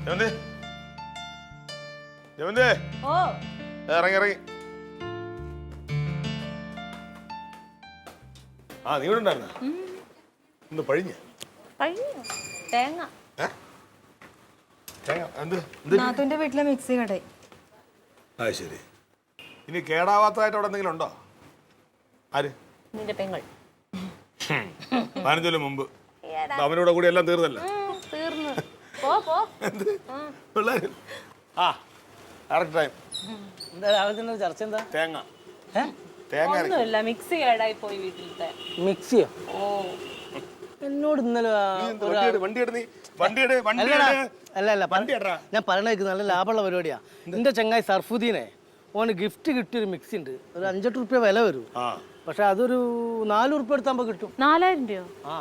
ഇറങ്ങി ആ നീ ഇവിടെ ഉണ്ടായിരുന്ന ഇന്ന് പഴിഞ്ഞ തേങ്ങ നാത്തൂന്റെ വീട്ടിലെ മിക്സി കടയിൽ. ആ ശരി. ഇനി കേടാവാത്തതായിട്ട് അവിടെ എന്തെങ്കിലും ഉണ്ടോ? ആര്? നിന്റെ പെങ്ങൾ. 15 കൊല്ലം മുമ്പ് അവനോട് കൂടി എല്ലാം തീർന്നല്ലോ. തീർന്നു. ചർച്ച എന്താ? തേങ്ങ ഒന്നുമില്ല, മിക്സി കേടായി പോയി വീട്ടിലത്തെ. മിക്സിയോ? ഓ എന്നോട് ഇന്നലെ ഞാൻ പറയണ നല്ല ലാഭമുള്ള പരിപാടിയാ. എന്റെ ചങ്ങായി സർഫുദ്ദീനെ ഓന് ഗിഫ്റ്റ് കിട്ടിയൊരു മിക്സി ഉണ്ട്. ഒരു 5-8 റുപ്യ വില വരും. പക്ഷെ അതൊരു 4 റുപ്യ എടുത്താകുമ്പോ കിട്ടും. 4000 രൂപയോ? ആ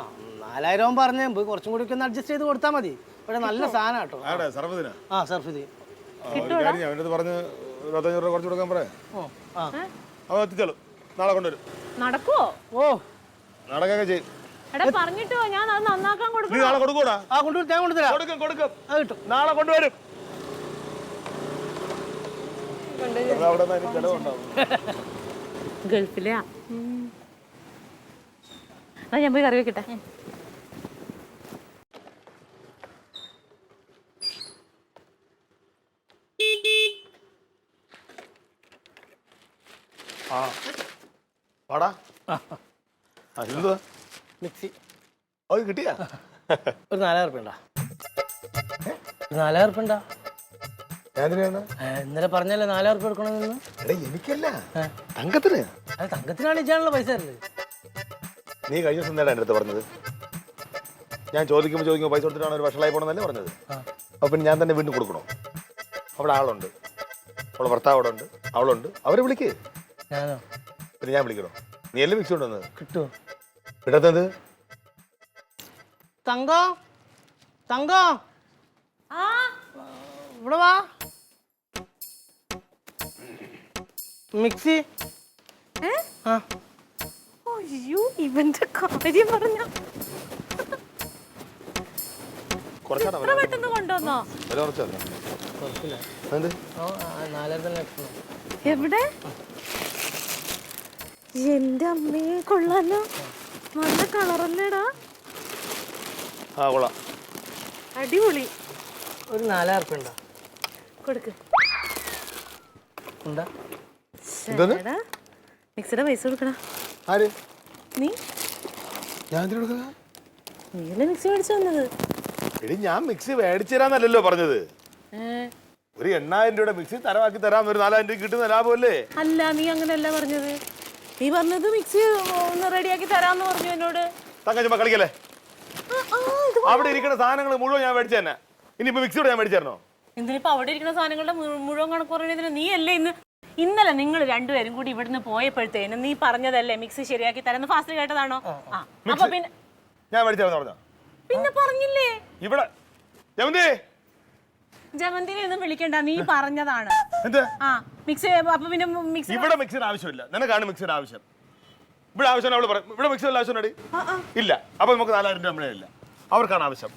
4000 പറഞ്ഞ കുറച്ചും കൂടി ഒന്ന് അഡ്ജസ്റ്റ് ചെയ്ത് കൊടുത്താൽ മതി. ഇവിടെ നല്ല സാധനം കേട്ടോ. ആ സർഫുദ്ദീൻ നാളെ കൊണ്ടുവരും. നടക്കുവോ? ഓ നടക്കൊക്കെ ചെയ്യും. പറഞ്ഞിട്ടോ ഞാൻ അത് നന്നാക്കാൻ കൊടുക്കും. നാളെ കൊടുക്കൂടാ? ആ കൊണ്ടുവരും, ഞാൻ കൊണ്ടുതരാം. കൊടുക്കും അത് കിട്ടും. നാളെ കൊണ്ടുവരും. ഗൾഫിലെയാ. ഞാൻ പോയി കറി വെക്കട്ടെ. മിക്സി കിട്ടിയാ? ഒരു 4000 റുപ്യ ഉണ്ടാ? 4000 റുപ്യ ഉണ്ടാ? ഇന്നലെ പറഞ്ഞല്ലേ 4000 റുപ്യ എടുക്കണമെന്ന്. എനിക്കല്ല, തങ്കത്തിന്. അത് തങ്കത്തിനാണ് ഇച്ചാണല്ലോ പൈസ തരുന്നത്. നീ കഴിഞ്ഞ ദിവസം എൻ്റെ അടുത്ത് പറഞ്ഞത് ഞാൻ ചോദിക്കുമ്പോൾ പൈസ കൊടുത്തിട്ടാണ് ഒരു വഷളായി പോണെന്നല്ലേ പറഞ്ഞത്. അപ്പൊ പിന്നെ ഞാൻ തന്നെ വീണ്ടും കൊടുക്കണോ? അവിടെ ആളുണ്ട്, അവളെ ഭർത്താവ് അവിടെ ഉണ്ട്, അവളുണ്ട്. അവരെ വിളിക്ക്. ഞാനോ? പിന്നെ ഞാൻ വിളിക്കണോ? നീ എല്ലാം മിക്സി കൊണ്ടുവന്നത് കിട്ടുമോ? കിട്ടാത്തത് തങ്കോ തങ്കോ ഇവിടെ വാ. മിക്സി ഇവന്റെ കാര്യം പറഞ്ഞ പെട്ടെന്ന് കൊണ്ടുവന്നോ? എവിടെ? എന്റെ അമ്മയെ കൊള്ളാലോ, നല്ല കളറല്ലേടാ. അടിപൊളി. ഒരു 4000 റുപ്യ ഉണ്ടോ? കൊടുക്ക്. മിക്സിയുടെ പൈസ കൊടുക്കണ. നീ നീയല്ലേ മിക്സി മേടിച്ചു വന്നത്? ഞാൻ മിക്സി മേടിച്ചു തരാന്നല്ലോ പറഞ്ഞത്. ഒരു 8000 രൂപയുടെ മിക്സി തരവാക്കി തരാം, ഒരു 4000 രൂപ കിട്ടുന്ന ലാഭമല്ലേ? അല്ല, നീ അങ്ങനെയല്ല പറഞ്ഞത്. നീ പറഞ്ഞത് മിക്സി ഒന്ന് റെഡിയാക്കി തരാന്ന് പറഞ്ഞു എന്നോട്. തങ്ക കളിക്കല്ലേ? അവിടെ ഇരിക്കുന്ന സാധനങ്ങൾ മുഴുവൻ ഞാൻ മേടിച്ചു തന്നെ. ഇനിയിപ്പോ മിക്സിയോട് ഞാൻ മേടിച്ചു തരണോ? എന്തിനിപ്പോ അവിടെ ഇരിക്കുന്ന സാധനങ്ങളുടെ മുഴുവൻ കണക്ക് പറയുന്നതിന് നീ അല്ലേ ഇന്നലെ നിങ്ങൾ രണ്ടുപേരും കൂടി ഇവിടുന്ന് പോയപ്പോഴത്തേനും നീ പറഞ്ഞതല്ലേ മിക്സി ശരിയാക്കി തരാന്ന്. ഫാസ്റ്റ് കേട്ടതാണോ? അപ്പൊ പിന്നെ ഞാൻ മേടിച്ചു തരാന്ന് പിന്നെ പറഞ്ഞില്ലേ? ഇവിടെ ജമന്തിനെ ഒന്നും വിളിക്കണ്ട, നീ പറഞ്ഞതാണ്. മിക്സി. അപ്പൊ പിന്നെ മിക്സി ഇവിടെ മിക്സിയുടെ ആവശ്യമില്ല. നിനക്കാണ് മിക്സിയുടെ ആവശ്യം. ഇവിടെ ആവശ്യം അവള് പറയും. ഇവിടെ മിക്സിയുടെ ആവശ്യം ഇല്ല. അപ്പൊ നമുക്ക് 4000 രൂപ നമ്മളെ ഇല്ല, അവർക്കാണ് ആവശ്യം.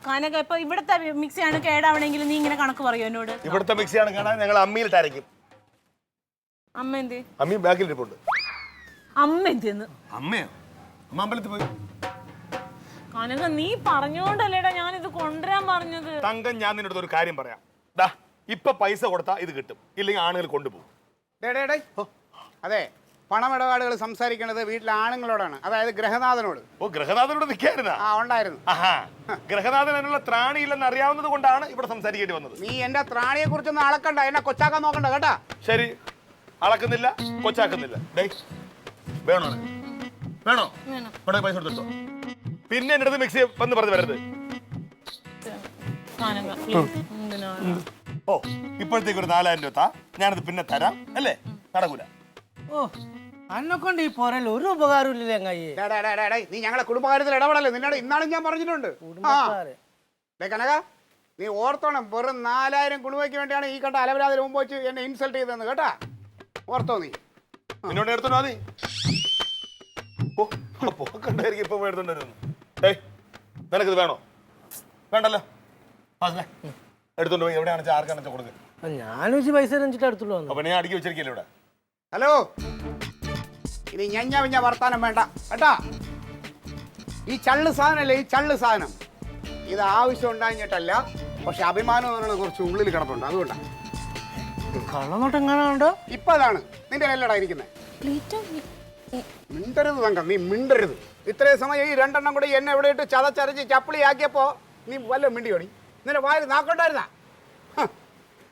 കാനക ഇപ്പൊ ഇവിടുത്തെ മിക്സിയാണ് കേടാവണമെങ്കിൽ നീ ഇങ്ങനെ കണക്ക് പറയൂ എന്നോട്. ഇവിടുത്തെ മിക്സിയാണ് കേടാ, ഞങ്ങൾ അമ്മിയിലിട്ട് അരയ്ക്കും. അമ്മ എന്ത്? അമ്മി ബാക്കിൽ ഇരിപ്പുണ്ട്. അമ്മ എന്തെന്ന്? അമ്മയോ? അമ്മ അമ്പലത്തിൽ പോയി. കാനക നീ പറഞ്ഞോണ്ടല്ലേടാ ഞാൻ ഇത് കൊണ്ടുവരാൻ പറഞ്ഞത്. തങ്കം, ഞാൻ നിന്നോട് ഒരു കാര്യം പറയാം. ഇപ്പൊ പൈസ കൊടുത്താ ഇത് കിട്ടും, ഇല്ലെങ്കിൽ ആണുങ്ങൾ കൊണ്ടുപോകും. അതെ, പണമിടപാടുകൾ സംസാരിക്കുന്നത് വീട്ടിലെ ആണുങ്ങളോടാണ്, അതായത് ഗ്രഹനാഥനോട്. ഓ, ഗ്രഹനാഥനോട് നിൽക്കായിരുന്ന? ഉണ്ടായിരുന്നു. ഗ്രഹനാഥനുള്ള ത്രാണിയില്ലെന്ന് അറിയാവുന്നത് കൊണ്ടാണ് ഇവിടെ സംസാരിക്കേണ്ടി വന്നത്. നീ എന്റെ ത്രാണിയെ കുറിച്ചൊന്നും അളക്കണ്ട, എന്നെ കൊച്ചാക്കാൻ നോക്കണ്ട കേട്ടാ. ശരി, അളക്കുന്നില്ല, കൊച്ചാക്കുന്നില്ല. വേണോ? വേണോ? പൈസ കൊടുത്തോ. പിന്നെ എന്റെ അടുത്ത് മിക്സി വന്ന് പറഞ്ഞു വരരുത്. ഓ, ഇപ്പോഴത്തേക്ക് ഒരു 4000 രൂപ ഞാനത് പിന്നെ തരാം അല്ലേ? നടക്കൂല. ഓ, അന്നെക്കൊണ്ട് ഈ പോരല്ല ഒരു ഉപകാരം ഇല്ലേ ചങ്ങായി? നീ ഞങ്ങളെ കുടുംബകാര്യത്തിൽ ഇടപെടല്ലേ? നിന്നോട് ഇന്നാളും ഞാൻ പറഞ്ഞിട്ടുണ്ട്. കനക, നീ ഓർത്തോണം, വെറും 4000 കുടുംബയ്ക്ക് വേണ്ടിയാണ് ഈ കണ്ട അലവരാതിന് മുമ്പ് വെച്ച് എന്നെ ഇൻസൾട്ട് ചെയ്തതെന്ന് കേട്ടാ. ഓർത്തോ? നീ നിന്നോട് എടുത്തോ? മതി. ഇപ്പൊ എടുത്തോണ്ടിരുന്നു. നിനക്കിത് വേണോ? വേണ്ടല്ലോ. എടുത്തോണ്ട് പോയി എവിടെയാണ് ആർക്കാണെന്ന് വെച്ചാൽ കൊടുക്കുക. ഞാൻ വെച്ച് പൈസ രഞ്ജിട്ട് അടുത്തുള്ള വന്നു. അപ്പൊ ഞാൻ അടുക്കി വെച്ചിരിക്കില്ല ഇവിടെ. ഹലോ, ഇനി ഞഞ്ഞ വർത്താനം വേണ്ട കേട്ടാ. ഈ ചള്ള് സാധനമല്ലേ, ഈ ചള്ള് സാധനം ഇത് ആവശ്യം ഉണ്ടായിട്ടല്ല, പക്ഷെ അഭിമാനം എന്ന് പറയുന്നത് കുറച്ച് ഉള്ളിൽ കിടപ്പുണ്ട്, അതുകൊണ്ടാണ്. കള്ളനോട്ട് എങ്ങനെയാണ്ടോ ഇപ്പൊ അതാണ് നിന്റെ കയ്യിലടാ ഇരിക്കുന്നത്. മിണ്ടരുത് തങ്കം, നീ മിണ്ടരുത്. ഇത്രയും സമയം ഈ രണ്ടെണ്ണം കൂടി എന്നെ ഇവിടെ ഇട്ട് ചതച്ചരച്ച് ചപ്പിളിയാക്കിയപ്പോ നീ വല്ല മിണ്ടിയോടി? നിന്റെ വായിൽ നാക്കണ്ടായിരുന്നാ?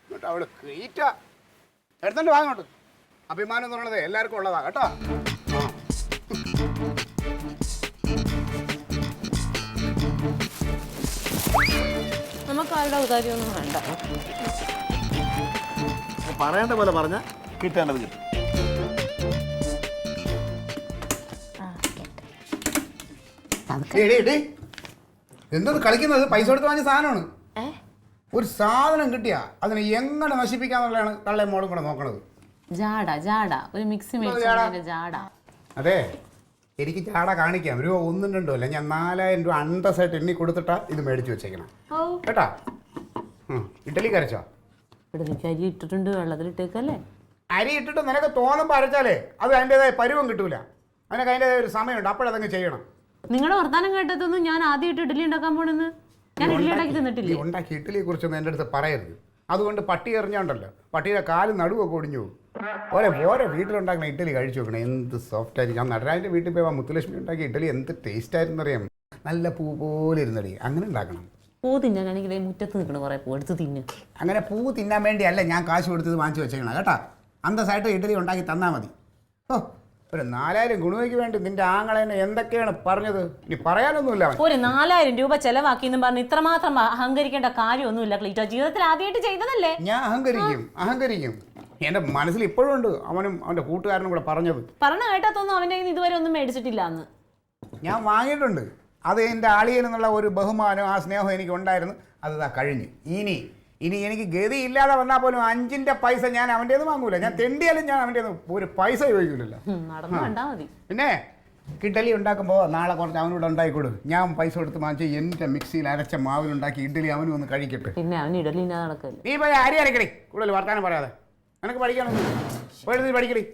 എന്നിട്ട് അവള് ക്രീറ്റ എടുത്തോണ്ട് വാങ്ങോട്ട്. അഭിമാനം എന്ന് പറയുന്നത് എല്ലാവർക്കും ഉള്ളതാ കേട്ടോ. നമുക്ക് ആരുടെ ഔദാര്യമൊന്നും വേണ്ട. പറയേണ്ട പോലെ പറഞ്ഞ കിട്ടേണ്ടത് കിട്ടും. എന്തത് കളിക്കുന്നത്? പൈസ കൊടുത്ത് വാങ്ങിയ സാധനമാണ്. ഒരു സാധനം കിട്ടിയാ അതിനെ എങ്ങനെ നശിപ്പിക്കാന്നുള്ളതാണ് തള്ളയും മോളും കൂടെ നോക്കണത്. ഒരു മിക്സി ജാട. അതെ, എനിക്ക് ചാട കാണിക്കാം. രൂപ 1 2 അല്ല, ഞാൻ 4000 രൂപ അന്തസ്സായിട്ട് എണ്ണി കൊടുത്തിട്ടാ ഇത് മേടിച്ചു വെച്ചേക്കണം കേട്ടാ. ഇഡലി കരച്ചോ? അരി ഇട്ടിട്ടുണ്ട്, വെള്ളത്തിലിട്ടേക്കല്ലേ. അരി ഇട്ടിട്ട് നിനക്ക് തോന്നുമ്പോൾ അരച്ചാലേ അത് അതിൻ്റെതായ പരുവം കിട്ടൂല. അതിനൊക്കെ അതിൻ്റെതായ ഒരു സമയമുണ്ട്, അപ്പോഴതങ്ങ് ചെയ്യണം. നിങ്ങളുടെ വർത്താനം കേട്ടതൊന്നും ഞാൻ ആദ്യമായിട്ട് ഇഡലി ഉണ്ടാക്കാൻ പോണെന്ന്. ഞാൻ ഇഡലി ഉണ്ടാക്കി തന്നിട്ടില്ലേ? ഉണ്ടാക്കി ഇഡലിയെ കുറിച്ചൊന്നും എൻ്റെ അടുത്ത് പറയരുത്. അതുകൊണ്ട് പട്ടി എറിഞ്ഞോണ്ടല്ലോ, പട്ടിയുടെ കാല് നടുവൊക്കെ ഒടിഞ്ഞു പോകും. ഓരോ വീട്ടിലുണ്ടാക്കുന്ന ഇഡലി കഴിച്ചു നോക്കണം, എന്ത് സോഫ്റ്റ് ആയിരിക്കും. ഞാൻ നടരാജൻ്റെ വീട്ടിൽ പോയി മുത്തുലക്ഷ്മി ഉണ്ടാക്കിയ ഇഡലി എന്ത് ടേസ്റ്റ് ആയിരുന്നു അറിയാം. നല്ല പൂ പോലെ ഇരുന്നടി. അങ്ങനെ ഉണ്ടാക്കണം. പൂ തിന്നാനാണെങ്കിൽ മുറ്റത്ത് നിൽക്കണം, കുറേ പൂ എടുത്ത് തിന്നു. അങ്ങനെ പൂ തിന്നാൻ വേണ്ടിയല്ല ഞാൻ കാശ് കൊടുത്തത് വാങ്ങിച്ചു വെച്ചേക്കണം കേട്ടാ. അന്തസ്സായിട്ട് ഇഡലി ഉണ്ടാക്കി തന്നാൽ മതി. ഓ, ഒരു 4000 ഗുണവയ്ക്ക് വേണ്ടി നിന്റെ ആങ്ങളെന്നെ എന്തൊക്കെയാണ് പറഞ്ഞത്? ഇനി പറയാനൊന്നുമില്ല. ഒരു 4000 രൂപ ചെലവാക്കി എന്ന് പറഞ്ഞ് ഇത്രമാത്രം അഹങ്കരിക്കേണ്ട കാര്യമൊന്നുമില്ല ക്ലീറ്റോ. ജീവിതത്തിൽ ആദ്യമായിട്ട് ചെയ്തതല്ലേ. ഞാൻ അഹങ്കരിക്കും. എന്റെ മനസ്സിൽ ഇപ്പോഴും ഉണ്ട് അവനും അവന്റെ കൂട്ടുകാരനും കൂടെ പറഞ്ഞത്. പറഞ്ഞ കേട്ടാത്തൊന്നും അവൻ്റെ ഇതുവരെ ഒന്നും മേടിച്ചിട്ടില്ല എന്ന്. ഞാൻ വാങ്ങിയിട്ടുണ്ട്. അത് എൻ്റെ ആളിയൻ എന്നുള്ള ഒരു ബഹുമാനം ആ സ്നേഹം എനിക്ക് ഉണ്ടായിരുന്നു. അത് കഴിഞ്ഞു. ഇനി എനിക്ക് ഗതി ഇല്ലാതെ വന്നാൽ പോലും 5ന്റെ പൈസ ഞാൻ അവൻ്റെന്ന് വാങ്ങൂല. ഞാൻ തെണ്ടിയാലും ഞാൻ അവൻ്റെന്ന് ഒരു പൈസ ചോദിക്കില്ലല്ലോ. നടന്നു കണ്ടാ മതി. പിന്നെ ഇഡലി ഉണ്ടാക്കുമ്പോൾ നാളെ കുറച്ച് അവനോട് ഉണ്ടായിക്കൊടു. ഞാൻ പൈസ കൊടുത്ത് വാങ്ങിച്ച് എൻ്റെ മിക്സിയിൽ അരച്ച മാവിലുണ്ടാക്കി ഇഡലി അവനും ഒന്ന് കഴിക്കട്ടെ. പിന്നെ അവന് ഇഡലി ഇല്ലാതെ നടക്കല്ലേ. നീ പോയി അരി അരക്കടി, കൂടുതൽ വർത്താനം പറയാതെ. നിനക്ക് പഠിക്കാനൊന്നും പോയിട്ട് നീ പഠിക്കടി.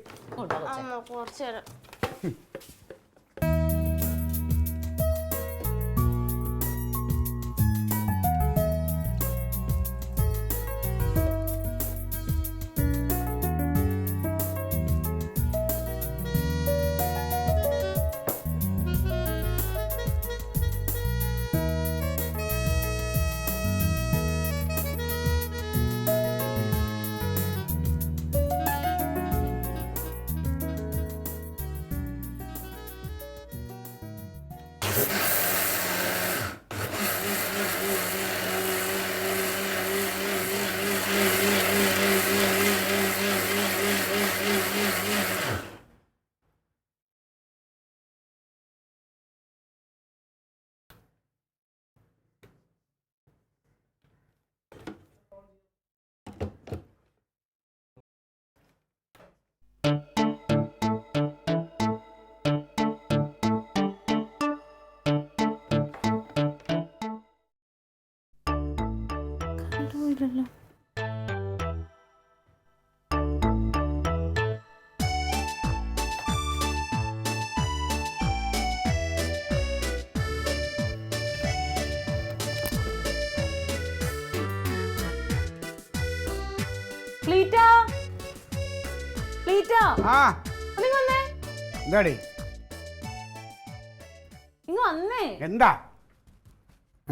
എന്താ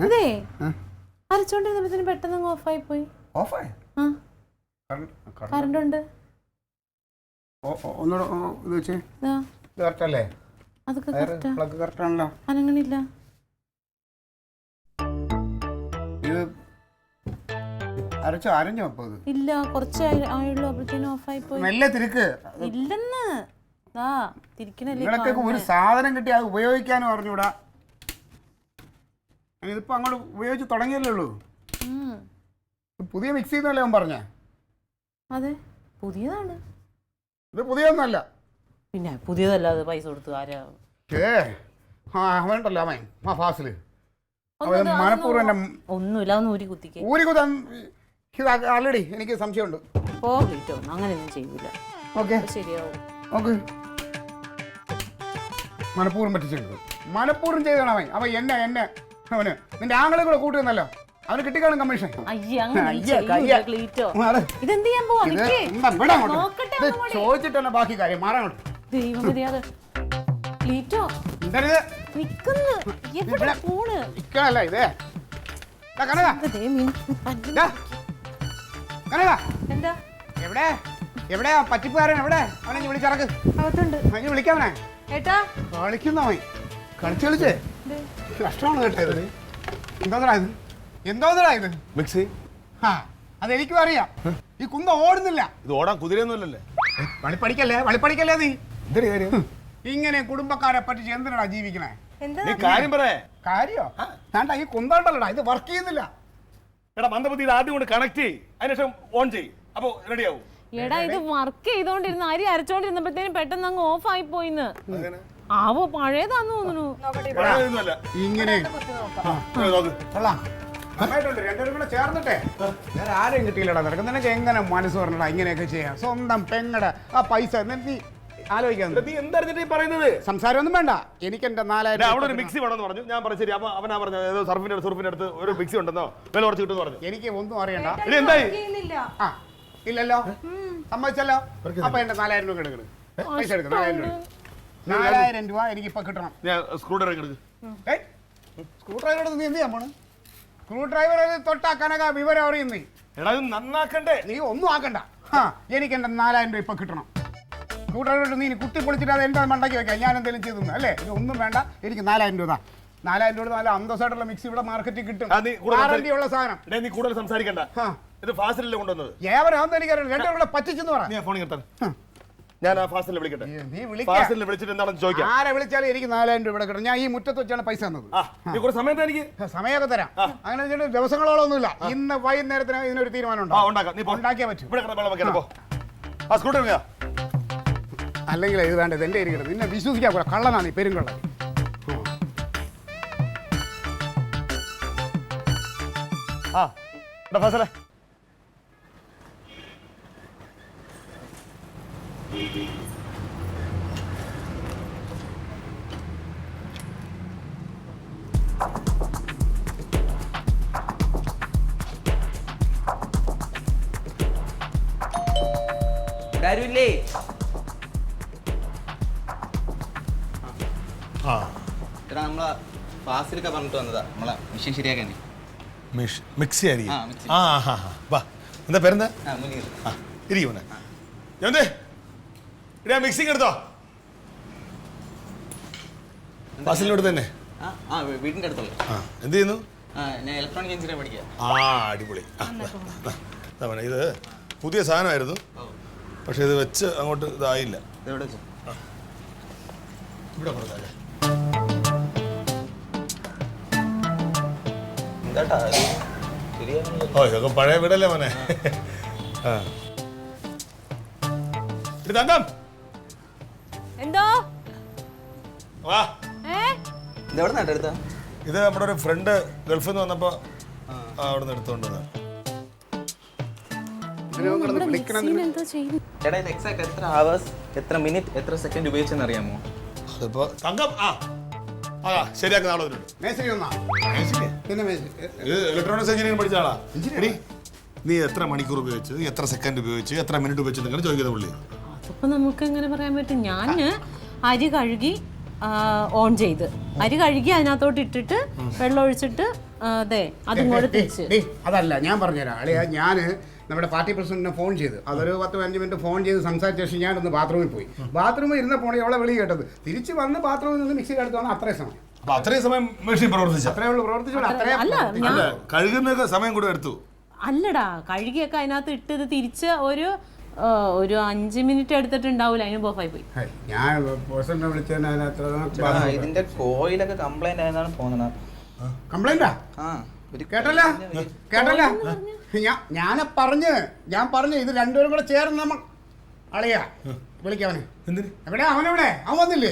അതെ അരച്ചോണ്ടിരുന്നപ്പോ പെട്ടെന്ന് ഓഫായി പോയി. ഓഫായി? കറണ്ട് ഉണ്ട്. ഒന്നുകൂടെ ഇത് വെച്ചേ. ഇത് കറക്റ്റല്ലേ? പ്ലഗ് കറക്റ്റ് ആണല്ലോ. അനങ്ങണില്ല. ഇത് അരഞ്ഞോ? അപ്പൊ ഇല്ല, കുറച്ചേ ആയുള്ളൂ. അപ്പോഴത്തേനും ഓഫായി പോയി. മെല്ലെ തിരിക്ക്. ഇല്ലെന്ന് തിരിക്കണല്ലേ. നിങ്ങളൊക്കെ ഒരു സാധനം കിട്ടി അത് ഉപയോഗിക്കാനും അറിഞ്ഞൂടാ. ഇതിപ്പോ അങ്ങോട്ട് ഉപയോഗിച്ച് തുടങ്ങിയല്ലേ ഉള്ളൂ. പുതിയ മിക്സി എന്നല്ലേ അവൻ പറഞ്ഞേ? അതെ, പുതിയതാണ്. ഇത് പുതിയൊന്നല്ല. പിന്നെ പുതിയതല്ലാതെ പൈസ കൊടുത്തു ആരാ? അവനുണ്ടല്ലോ അവൻ ഫാസില്, അവൻ മനഃപൂർവ്വം എന്നെ ഒന്നുമില്ല, ഒന്ന് ഊരി കുത്തിക്കേ. ഊരി കുത്താൻ ഇത് ആൾറെഡി എനിക്ക് സംശയമുണ്ട്. പോ ക്ലീറ്റോ, അങ്ങനെയൊന്നും ചെയ്യൂല. ഓക്കെ ശരിയാവും. ഓക്കെ മനഃപൂർവ്വം പറ്റിച്ചിട്ടുണ്ട്. മനഃപൂർവ്വം ചെയ്താണ് അവൻ എന്നെ അവന് നിന്റെ ആങ്ങളെ കൂടെ കൂട്ടുന്നല്ലോ, അവന് കിട്ടിക്കാണും കമ്മീഷൻ. അയ്യേ, അങ്ങനെ ചെയ്യൂല ക്ലീറ്റോ. ഇതെന്ത് ചെയ്യാൻ പോവാ? നിക്കേ. നോക്കട്ടെ ഒന്നുകൂടി. ചോദിച്ചിട്ട് തന്നെ ബാക്കി കാര്യം മാറാൻ ദൈവമതിയാതെ ക്ലീറ്റോ എന്തരുത് നിക്കുന്നു. എവിടെ പോണ്? ഇക്കല്ല ഇതേ കനക ദേ മീൻ. കനക എന്താ എവിടെ എവിടെയാ പറ്റിപ്പുകാരൻ? എവിടെ അവനെ വിളിച്ചിറക്ക്. അകത്തുണ്ട്. അവനെ വിളിക്കാവനെ. ഏട്ടാ കളിക്കുന്നവൻ കളിച്ചേ കഷ്ടമാണ് കേട്ടത്. എന്തോന്നടാ ഇത് മിക്സി ആ അതെനിക്കും അറിയാം. ഈ കുന്ത ഓടുന്നില്ല. ഇത് ഓടാൻ കുതിരയൊന്നുമല്ലല്ലേ. വളിപ്പടിക്കല്ലേ നീ. എന്തൊരു കാര്യം? ഇങ്ങനെ കുടുംബക്കാരെ പറ്റിച്ച് എന്തിനാ ജീവിക്കണേ? നീ കാര്യം പറയേ. കാര്യോ വേണ്ട, ഈ കുന്തണ്ടല്ലടാ, ഇത് വർക്ക് ചെയ്യുന്നില്ല. എടാ മന്ദബുദ്ധി, ഇത് ആദ്യം കൊണ്ട് കണക്ട് ചെയ്യ്, അതിനുശേഷം ഓൺ ചെയ്യ്, അപ്പൊ റെഡി ആവും. എടാ ഇത് വർക്ക് ചെയ്തോണ്ടിരുന്ന അരി അരച്ചോണ്ടിരുന്നപ്പോഴത്തേനും പെട്ടെന്ന് അങ്ങ് ഓഫ് ആയി പോയിന്ന്. ആവോ പഴയതാന്ന് തോന്നുന്നു. ഇങ്ങനെ കൊള്ളാം. നന്നായിട്ടുണ്ട്. രണ്ടുപേരും കൂടെ ചേർന്നിട്ടെ വേറെ ആരെയും കിട്ടിയില്ലടാ. നിനക്ക് നിനക്ക് എങ്ങനെ മനസ്സ് പറഞ്ഞടാ ഇങ്ങനെയൊക്കെ ചെയ്യാം? സ്വന്തം പെങ്ങടെ ആ പൈസ നീ ആലോചിക്കാൻ നീ എന്താ പറയുന്നത്? സംസാരമൊന്നും വേണ്ട. എനിക്ക് എന്റെ 4000 അവിടെ ഒരു മിക്സി വേണമെന്ന് പറഞ്ഞു. ഞാൻ പറഞ്ഞു ശരി. അപ്പൊ അവനാ പറഞ്ഞു ഏതോ സർഫിന്റെ അടുത്ത് ഒരു മിക്സി ഉണ്ടെന്നോ വില കുറച്ച് കിട്ടുമെന്ന് പറഞ്ഞു. എനിക്ക് ഒന്നും അറിയണ്ട. എന്തായി? ആ ഇല്ലല്ലോ, സമ്മതിച്ചല്ലോ. അപ്പൊ എന്റെ 4000 രൂപ എടുക്കണം. പൈസ എടുക്കണം. 4000 രൂപ എനിക്ക് ഇപ്പൊ കിട്ടണം. ഞാൻ സ്ക്രൂ ഡ്രൈവർ എടുക്കും. സ്ക്രൂ ഡ്രൈവർ എടുത്ത് നീ എന്ത് ചെയ്യാൻ പോണ്? സ്ക്രൂ ഡ്രൈവർ തൊട്ടാ കനക വിവരം അറിയും നീ. എടാ ഇത് നന്നാക്കണ്ടേ? നീ ഒന്നും ആക്കണ്ട. എനിക്ക് എന്റെ 4000 രൂപ ഇപ്പൊ കിട്ടണം. സ്ക്രൂ ഡ്രൈവർ നീ കുത്തി പൊളിച്ചിട്ട് അത് എന്റെ മണ്ടാക്കി വെക്കാം. ഞാൻ എന്തെങ്കിലും ചെയ്തു അല്ലേ? ഇത് ഒന്നും വേണ്ട. എനിക്ക് 4000 രൂപ. 4000 രൂപ നല്ല അന്തസ്സായിട്ടുള്ള മിക്സി ഇവിടെ മാർക്കറ്റിൽ കിട്ടും. ഗ്യാരണ്ടിയുള്ള സാധനം. നീ കൂടുതൽ സംസാരിക്കണ്ട. ഇത് ഫാസ്റ്റിലല്ലേ കൊണ്ടുവന്നത്? ഏവരാന്ന് എനിക്കറിയാം. രണ്ടുപേരുടെ പറ്റിച്ചെന്ന് പറ. നീ ഫോൺ കിട്ടാൻ ഞാൻ ആ ഫാസ്റ്റിൽ വിളിക്കട്ടെ. നീ ഫാസ്റ്റിൽ വിളിച്ചിട്ട് എന്താണെന്ന് ചോദിക്കാം. ആരെ വിളിച്ചാലും എനിക്ക് 4000 രൂപ ഇവിടെ കിട്ടും. ഞാൻ ഈ മുറ്റത്ത് വെച്ചാണ് പൈസ തന്നത്. നീ കുറച്ച് സമയത്ത് എനിക്ക് സമയമൊക്കെ തരാം. അങ്ങനെ വെച്ചിട്ട് ദിവസങ്ങളോളം ഒന്നുമില്ല. ഇന്ന് വൈകുന്നേരത്തിന് ഇതിനൊരു തീരുമാനം ഉണ്ടാക്കിയേ പറ്റും. അല്ലെങ്കിൽ ഇത് വേണ്ടത് എന്റെ ഇരിക്കട്ടെ. നിന്നെ വിശ്വസിക്കാൻ കൂടെ കള്ളനാണ് ഈ പെരുങ്കള്ളൻ. ഫാസലേ ആരുമില്ലേ? ചേട്ടാ നമ്മളെ ഫാസിലൊക്കെ പറഞ്ഞിട്ട് വന്നതാ. നമ്മളെ മെഷീൻ ശരിയാക്കാൻ. മിക്സി ആയിരിക്കും. മിക്സി. വാ എന്താ പേരെന്താ? മുനീർ. ഇരിക്കും മിക്സിങ് എടുത്തോ. ഫാസിലിനോട് തന്നെ വീടിന്റെ അടുത്തുള്ള. എന്ത് ചെയ്യുന്നു? ഞാൻ ഇലക്ട്രോണിക് എഞ്ചിനീയർ പഠിക്കുക. അടിപൊളി. ഇത് പുതിയ സാധനമായിരുന്നു, പക്ഷെ ഇത് വെച്ച് അങ്ങോട്ട് ഇതായില്ല. എവിടെ വെച്ചു? ഇവിടെ പറഞ്ഞാലേ എന്താട്ടാ ഓ ഇതൊക്കെ പഴയ വീടല്ലേ മോനെ. എന്തോ വാ. ഇതെവിടെ നട്ടെടുത്ത? ഇത് നമ്മുടെ ഒരു ഫ്രണ്ട് ഗൾഫിൽ നിന്ന് വന്നപ്പോ അവിടെ നിന്ന് എടുത്തോണ്ടത്. ചേട്ടാ ഇത് എക്സാക്ട് എത്ര അവേഴ്സ്, എത്ര മിനിറ്റ്, എത്ര സെക്കൻഡ് ഉപയോഗിച്ചെന്ന് അറിയാമോ? അതിപ്പോ തങ്കം ശരിയാക്കുന്ന ആളൊരു ഇലക്ട്രോണിക്സ് എഞ്ചിനീയറിംഗ് പഠിച്ച ആളാ. നീ എത്ര മണിക്കൂർ ഉപയോഗിച്ചു, എത്ര സെക്കൻഡ് ഉപയോഗിച്ചു, എത്ര മിനിറ്റ് ഉപയോഗിച്ചു നിങ്ങൾ ചോദിക്കുന്ന പുള്ളി. അതിപ്പോ നമുക്ക് എങ്ങനെ പറയാൻ പറ്റും? ഞാൻ അരി കഴുകി ഓൺ ചെയ്ത് അരി കഴുകി അതിനകത്തോട്ട് ഇട്ടിട്ട് വെള്ളം ഒഴിച്ചിട്ട് അതെ അതിങ്ങോട്ട് തിരിച്ച്. അതല്ല ഞാൻ പറഞ്ഞുതരാം അളിയാ. ഞാൻ നമ്മുടെ പാർട്ടി പ്രസിഡന്റിനെ ഫോൺ ചെയ്ത് അതൊരു 10-15 മിനിറ്റ് ഫോൺ ചെയ്ത് സംസാരിച്ച ശേഷം ഞാനൊന്ന് ബാത്റൂമിൽ പോയി. ബാത്റൂമിൽ ഇരുന്നപ്പോൾ അവളെ വിളി കേട്ടത്. തിരിച്ച് വന്ന് ബാത്റൂമിൽ നിന്ന് മിക്സി എടുത്ത് വന്നാൽ അത്രയും സമയം. അത്രയും സമയം മെഷീൻ പ്രവർത്തിച്ചു. അത്രേ ഉള്ളൂ പ്രവർത്തിച്ചു. കഴുകുന്ന സമയം കൂടെ എടുത്തു. അല്ലടാ, കഴുകിയൊക്കെ അതിനകത്ത് ഇട്ടത് തിരിച്ച് ഒരു 5 മിനിറ്റ് എടുത്തിട്ടുണ്ടാവില്ല. അതിന് ഓഫായി പോയി. ഞാൻ പേഴ്സണെ വിളിച്ചതിന് ഇതിന്റെ കോയിലൊക്കെ കംപ്ലൈന്റ് ആയതാണ് തോന്നുന്നത്. കംപ്ലൈന്റാ? കേട്ടല്ല ഞാൻ പറഞ്ഞു ഇത് രണ്ടുപേരും കൂടെ ചേർന്ന് നമ്മ അളിയാ വിളിക്കവനെ. എവിടെ അവനെവിടെ? അവൻ വന്നില്ലേ?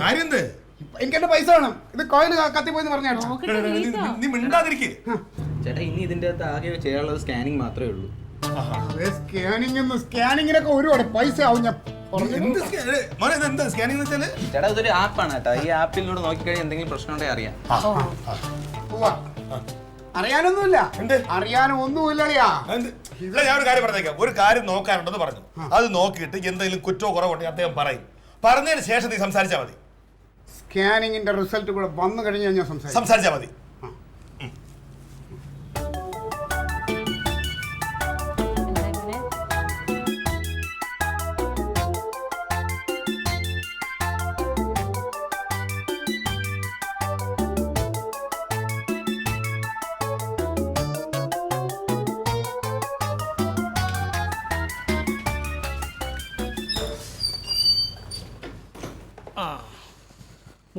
എനിക്ക് എന്റെ പൈസ വേണം. ഇത് കോയിൽ കത്തിപ്പോയെന്ന് പറഞ്ഞാണോ? നീ മിണ്ടാതിരിക്കേ. ചേട്ടാ ഇനി ഇതിൻ്റെ അകത്ത് ആകെ ചെയ്യാനുള്ളത് സ്കാനിങ് മാത്രമേ ഉള്ളൂ. സ്കാനിങ്ങിനൊക്കെ ഒരുപാട് പൈസ ആവും. ഞാൻ സ്കാനിങ് വെച്ചാല് ചേട്ടാ ഇതൊരു ആപ്പാണ് കേട്ടോ. ഈ ആപ്പിലൂടെ നോക്കിക്കഴിഞ്ഞാൽ എന്തെങ്കിലും പ്രശ്നം ഉണ്ടെങ്കിൽ അറിയാം. അറിയാനൊന്നുമില്ല. അറിയാനും ഒന്നുമില്ലയാ. ഞാൻ ഒരു കാര്യം പറഞ്ഞേക്കാം. ഒരു കാര്യം നോക്കാനുണ്ടെന്ന് പറഞ്ഞു. അത് നോക്കിയിട്ട് എന്തെങ്കിലും കുറ്റോ കുറവുണ്ടെങ്കിൽ അദ്ദേഹം പറയും. പറഞ്ഞതിന് ശേഷം നീ സംസാരിച്ചാൽ മതി. സ്കാനിങ്ങിന്റെ റിസൾട്ട് കൂടെ വന്നു കഴിഞ്ഞാൽ ഞാൻ സംസാരിച്ചാൽ മതി.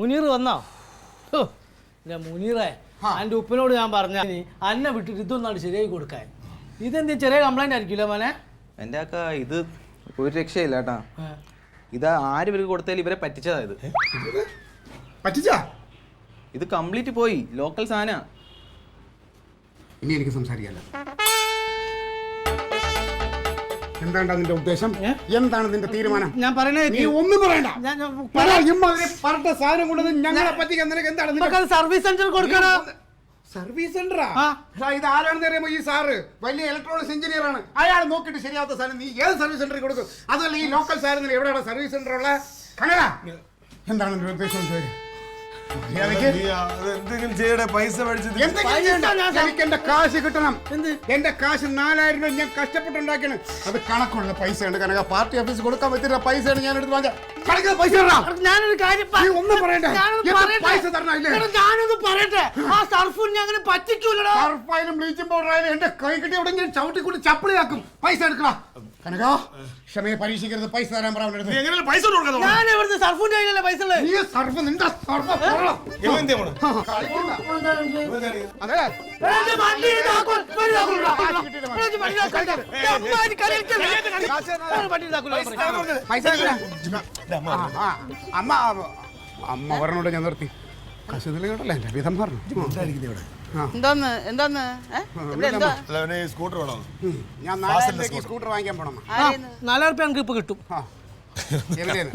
മുനീർ വന്നോ? മുനീറേ, എൻ്റെ ഉപ്പനോട് ഞാൻ പറഞ്ഞ അന്നെ വിട്ടിട്ട് ഇതൊന്നാണ് ശരിയായി കൊടുക്കാൻ. ഇതെന്താ ചെറിയ കംപ്ലൈന്റ് ആയിരിക്കില്ല മോനെ? എൻ്റെ അക്ക ഇത് ഒരു രക്ഷയില്ല കേട്ടാ. ഇത് ആര് ഇവർക്ക് കൊടുത്താലും ഇവരെ പറ്റിച്ചതാ. ഇത് പറ്റിച്ചാ? ഇത് കംപ്ലീറ്റ് പോയി. ലോക്കൽ സാധന. ഇനി എനിക്ക് സംസാരിക്കാല്ല. എന്താണ് നിന്റെ ഉദ്ദേശം? എന്താണ് നിന്റെ തീരുമാനം? ഞാൻ പറയുന്നത് നീ ഒന്നും പറയണ്ട. പറഞ്ഞ സാധനം കൊണ്ടു ഞങ്ങളെ പറ്റിക്കാൻ നിനക്ക് എന്താണ്? സർവീസ് സെന്റർ കൊടുക്കണോ? സർവീസ് സെന്ററാ? ഇത് ആരാണെന്ന് അറിയാമോ? ഈ സാറ് വലിയ ഇലക്ട്രോണിക്സ് എഞ്ചിനീയർ ആണ്. അയാൾ നോക്കിയിട്ട് ശരിയാത്ത സാധനം നീ ഏത് സർവീസ് സെന്ററിൽ കൊടുക്കും? അതല്ല ഈ ലോക്കൽ സാധനത്തിൽ എവിടെയാണ് സർവീസ് സെന്റർ ഉള്ള? കനക, എന്താണ് നിന്റെ ഉദ്ദേശം? എന്തെങ്കിലും ചെയ്യണേ. പൈസ എനിക്ക് എന്റെ കാശ് കിട്ടണം. എന്റെ കാശ് 4000 രൂപ ഞാൻ കഷ്ടപ്പെട്ടുണ്ടാക്കിയാണ്. അത് കണക്കുള്ള പൈസ ഉണ്ട്. കനക പാർട്ടി ഓഫീസ് കൊടുക്കാൻ പറ്റുന്ന പൈസയാണ് ഞാൻ എടുത്ത് വാങ്ങിയ. പൈസ ഞാനൊരു കാര്യം ഒന്നും പറയണ്ട. പൈസ തരണല്ലേ? ഞാനൊന്ന് പറയട്ടെ. ആ സർഫുൻ ഞാൻ അങ്ങനെ പറ്റിക്കൂലോ. സർഫായാലും ബ്ലീച്ചിങ് പൗഡർ ആയാലും എന്റെ കൈ കിട്ടി എവിടെ ഞാൻ ചവിട്ടിക്കൂടി ചപ്പിളിയാക്കും. പൈസ എടുക്കണം. കനക, ക്ഷമയെ പരീക്ഷിക്കരുത്. പൈസ തരാൻ പറയാൻ പൈസ ഞാൻ ഇവിടുന്ന് സർഫുന്റെ കയ്യിലല്ലേ പൈസ ഉള്ളത്. നീ സർഫ് നിന്റെ സർഫ് അമ്മ പറഞ്ഞോണ്ട് ഞാൻ നിർത്തി. കശുതല കേട്ടല്ലേ എന്റെ വിധം പറഞ്ഞു. സ്കൂട്ടർ വേണോ? ഞാൻ 4000 രൂപയ്ക്ക് സ്കൂട്ടർ വാങ്ങിക്കാൻ പോണം. 4000 രൂപ എനിക്ക് ഇപ്പൊ കിട്ടും. എവിടെയാണ്?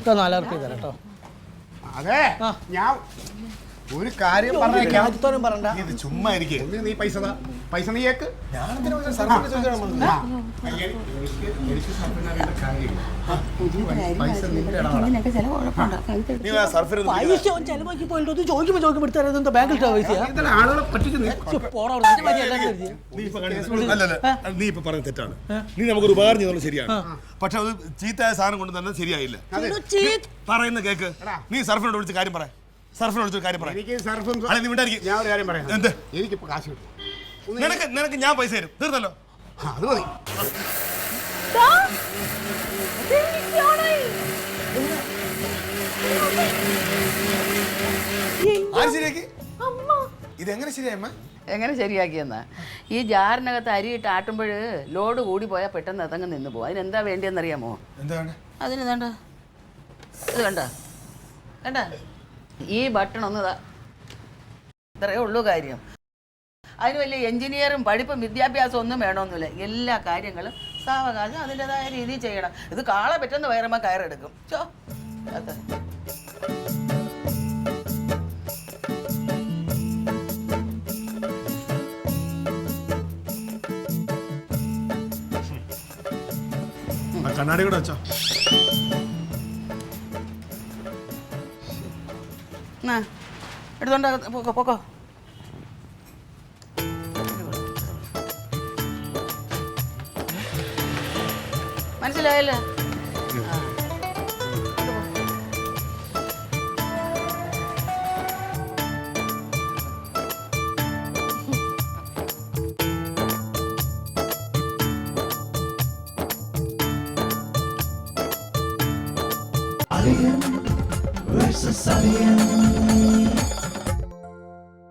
4000 രൂപ തരാം കേട്ടോ. അതെ, ഞാൻ ഒരു കാര്യം പറഞ്ഞേക്കാം. പറയണ്ട. ഇത് ചുമ്മാ ഇരിക്കേ. നീ പൈസ പൈസ നീ ഏക്ക്. ആളുകളെ പറ്റിച്ച് നീ ഇപ്പൊ പറഞ്ഞ തെറ്റാണ്. നീ നമുക്കൊരു ഉപകാരം ചെയ്യുന്നത് ശരിയാണ്. പക്ഷെ അത് ചീത്തയായ സാധനം കൊണ്ട് തന്നെ ശരിയായില്ല. പറയുന്ന കേക്ക്. നീ സർഫിനോട് വിളിച്ച കാര്യം പറ. സർഫിനോട് വിളിച്ച കാര്യം പറ. ഞാൻ ഒരു കാര്യം പറയാം. എന്ത്? എനിക്കിപ്പോ കാശ് കിട്ടും. നിനക്ക് ഞാൻ പൈസ തരും. തീർന്നല്ലോ. അത് മതി. ഇതെങ്ങനെ ശരിയായമ്മ? എങ്ങനെ ശരിയാക്കിയെന്നാ? ഈ ജാറിനകത്ത് അരിയിട്ട് ആട്ടുമ്പോൾ ലോഡ് കൂടി പോയാൽ പെട്ടെന്ന് അതങ്ങ് നിന്ന് പോകും. അതിനെന്താ വേണ്ടിയെന്നറിയാമോ? എന്താണ് അതിന് വേണ്ട, ഇത് വേണ്ട വേണ്ട, ഈ ബട്ടൺ ഒന്നതാ. ഇത്രയേ ഉള്ളൂ കാര്യം. അതിന് വലിയ എഞ്ചിനീയറും പഠിപ്പും വിദ്യാഭ്യാസം ഒന്നും വേണമെന്നില്ല. എല്ലാ കാര്യങ്ങളും സാവകാശം അതിൻ്റെതായ രീതിയിൽ ചെയ്യണം. ഇത് കാളെ പറ്റുന്ന വയറുമ്പോൾ കയറെടുക്കും. ചോ അത് കണ്ണാടി കൂടെ വെച്ചോ. എടുത്തോണ്ട പോക്കോ പോക്കോ. മനസ്സിലായല്ലോ? Versus Alien.